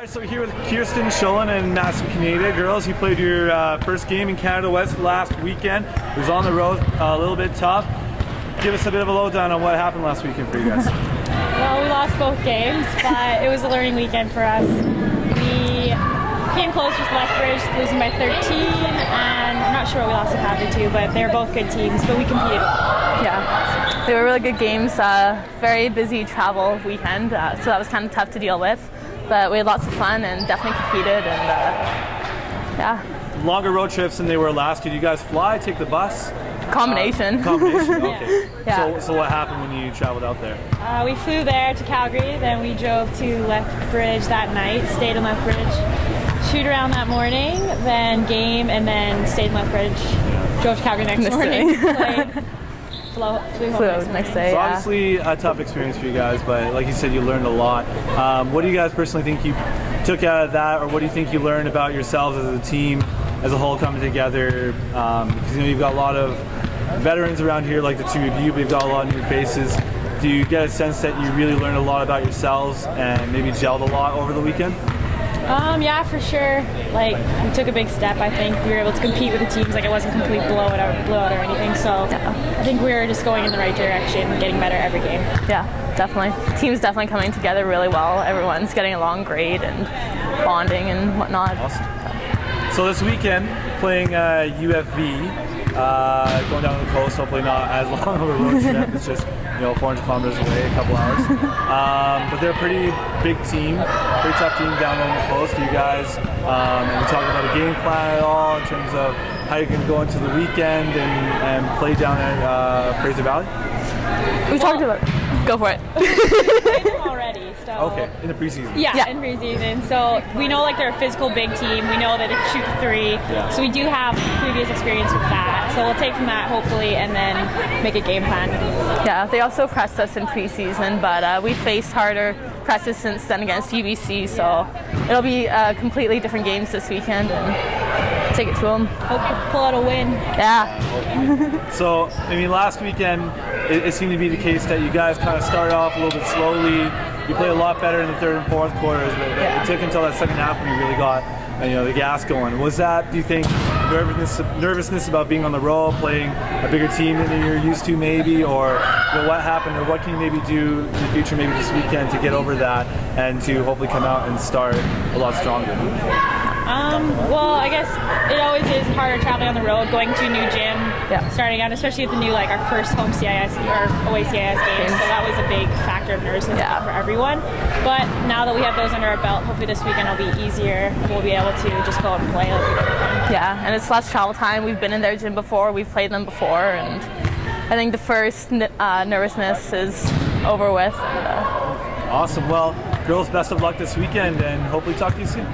So we're here with Kirsten Schullen and Madison Canada. Girls, you played your first game in Canada West last weekend. It was on the road, a little bit tough. Give us a bit of a lowdown on what happened last weekend for you guys. Well, we lost both games, but it was a learning weekend for us. We came close with Lethbridge, losing by 13, and I'm not sure what we lost at half to, but they were both good teams, but we competed well. Yeah, they were really good games. Very busy travel weekend, so that was kind of tough to deal with. But we had lots of fun and definitely competed, and yeah. Longer road trips than they were last. Did you guys fly, take the bus? Combination. Okay. Yeah. So what happened when you traveled out there? We flew there to Calgary, then we drove to Lethbridge that night, stayed in Lethbridge, shoot around that morning, then game, and then stayed in Lethbridge, drove to Calgary next morning, played. Flew home next day. So obviously a tough experience for you guys, but like you said, you learned a lot. What do you guys personally think you took out of that, or what do you think you learned about yourselves as a team, as a whole, coming together? Because you've got a lot of veterans around here, like the two of you, but you've got a lot of new faces. Do you get a sense that you really learned a lot about yourselves and maybe gelled a lot over the weekend? Yeah, for sure. Like, we took a big step. I think we were able to compete with the teams. Like, it wasn't complete blowout or anything. So I think we were just going in the right direction, getting better every game. Yeah, definitely. The team's definitely coming together really well. Everyone's getting along great and bonding and whatnot. Awesome. So this weekend, playing UFV, going down the coast. Hopefully not as long of a road trip. It's just 400 kilometers away, a couple hours. But they're a pretty big team, pretty tough team down on the coast. You guys, and you talking about a game plan at all in terms of how you can go into the weekend and play down at Fraser Valley? We talked about it. Go for it. We played them already, so. Okay, in the preseason. Yeah, in preseason. So we know they're a physical big team. We know that they can shoot three. Yeah. So we do have previous experience with that. So we'll take from that hopefully and then make a game plan. Yeah, they also pressed us in preseason, but we faced harder presses since then against UBC, so it'll be completely different games this weekend and take it to them. Hope to pull out a win. Yeah. So, last weekend, it seemed to be the case that you guys kind of started off a little bit slowly. You played a lot better in the third and fourth quarters, but it took until that second half when you really got the gas going. Was that, do you think, nervousness about being on the road, playing a bigger team than you're used to maybe, or what happened, or what can you maybe do in the future, maybe this weekend, to get over that and to hopefully come out and start a lot stronger? Well, I guess it always is harder traveling on the road, going to a new gym, starting out, especially with the new, our first home CIS or away CIS games. So that was a big factor of nervousness for everyone. But now that we have those under our belt, hopefully this weekend will be easier. We'll be able to just go out and play. Yeah, and it's less travel time. We've been in their gym before, we've played them before, and I think the first nervousness is over with. Awesome. Well, girls, best of luck this weekend, and hopefully talk to you soon.